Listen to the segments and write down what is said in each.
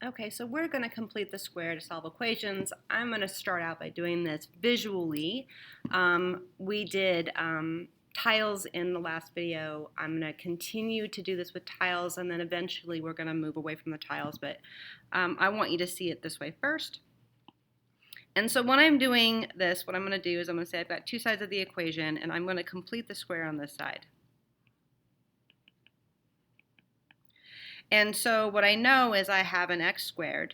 Okay, so we're going to complete the square to solve equations. I'm going to start out by doing this visually. We did tiles in the last video. I'm going to continue to do this with tiles, and then eventually we're going to move away from the tiles, but I want you to see it this way first. And so when I'm doing this, what I'm going to do is I'm going to say I've got two sides of the equation, and I'm going to complete the square on this side. And so what I know is I have an x squared,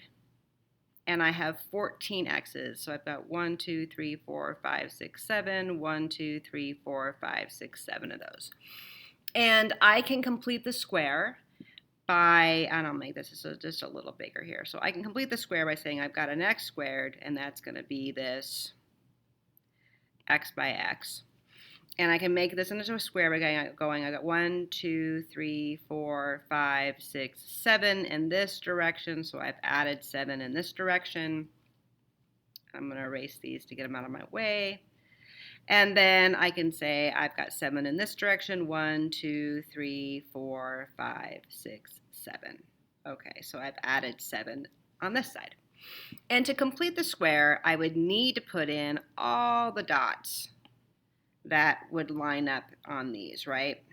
and I have 14 x's. So I've got 1, 2, 3, 4, 5, 6, 7, 1, 2, 3, 4, 5, 6, 7 of those. And I can complete the square by, and I'll make this just a little bigger here. So I can complete the square by saying I've got an x squared, and that's going to be this x by x. And I can make this into a square by going, I got 1, 2, 3, 4, 5, 6, 7 in this direction. So I've added 7 in this direction. I'm going to erase these to get them out of my way. And then I can say I've got 7 in this direction. 1, 2, 3, 4, 5, 6, 7. Okay, so I've added 7 on this side. And to complete the square, I would need to put in all the dots that would line up on these, right?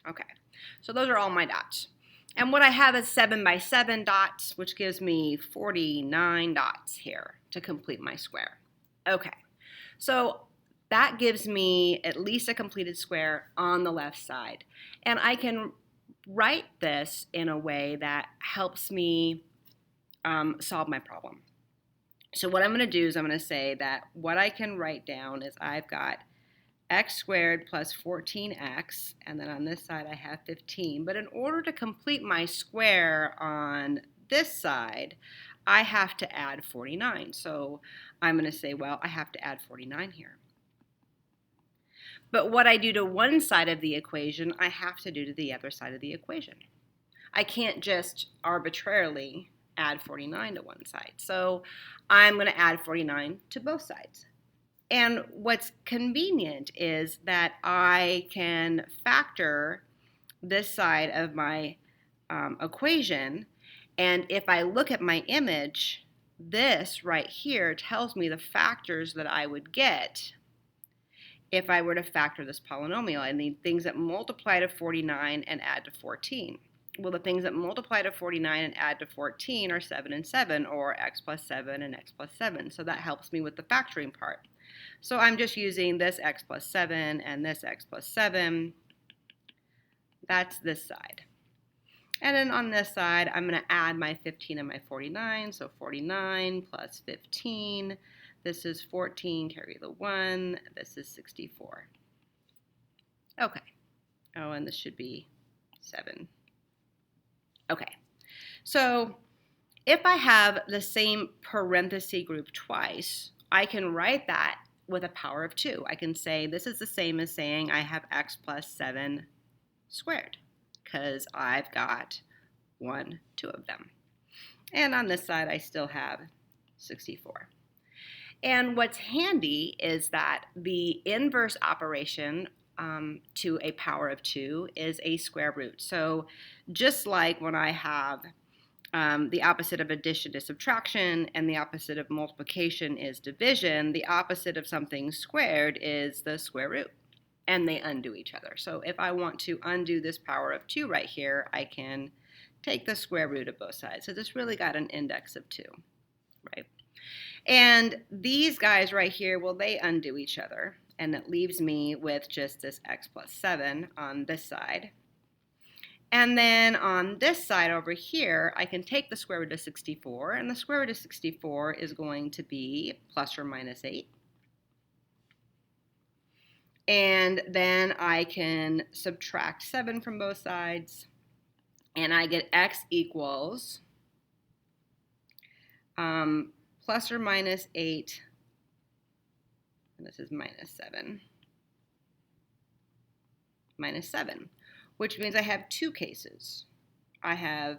Okay, so those are all my dots. And what I have is 7 by 7 dots, which gives me 49 dots here to complete my square. Okay, so that gives me at least a completed square on the left side. And I can write this in a way that helps me solve my problem. So what I'm going to do is I'm going to say that what I can write down is I've got x squared plus 14x, and then on this side I have 15. But in order to complete my square on this side, I have to add 49. So I'm going to say, well, I have to add 49 here. But what I do to one side of the equation, I have to do to the other side of the equation. I can't just arbitrarily add 49 to one side. So I'm going to add 49 to both sides. And what's convenient is that I can factor this side of my equation. And if I look at my image, this right here tells me the factors that I would get if I were to factor this polynomial. I need things that multiply to 49 and add to 14. Well, the things that multiply to 49 and add to 14 are 7 and 7, or x plus 7 and x plus 7. So that helps me with the factoring part. So I'm just using this x plus 7 and this x plus 7. That's this side. And then on this side, I'm going to add my 15 and my 49. So 49 plus 15. This is 14, carry the 1. This is 64. Okay. Oh, and this should be 7. Okay. So if I have the same parenthesis group twice, I can write that with a power of 2. I can say this is the same as saying I have x plus 7 squared, because I've got 1, 2 of them. And on this side, I still have 64. And what's handy is that the inverse operation to a power of 2 is a square root. So just like when I have the opposite of addition is subtraction, and the opposite of multiplication is division, the opposite of something squared is the square root, and they undo each other. So if I want to undo this power of 2 right here, I can take the square root of both sides. So this really got an index of 2, right? And these guys right here, well, they undo each other, and it leaves me with just this x plus 7 on this side. And then on this side over here, I can take the square root of 64, and the square root of 64 is going to be plus or minus 8. And then I can subtract 7 from both sides, and I get x equals plus or minus 8, and this is minus 7, which means I have two cases. I have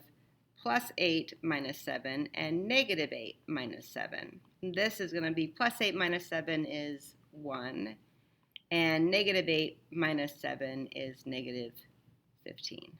plus 8 minus 7, and negative 8 minus 7. This is going to be plus 8 minus 7 is 1, and negative 8 minus 7 is negative 15.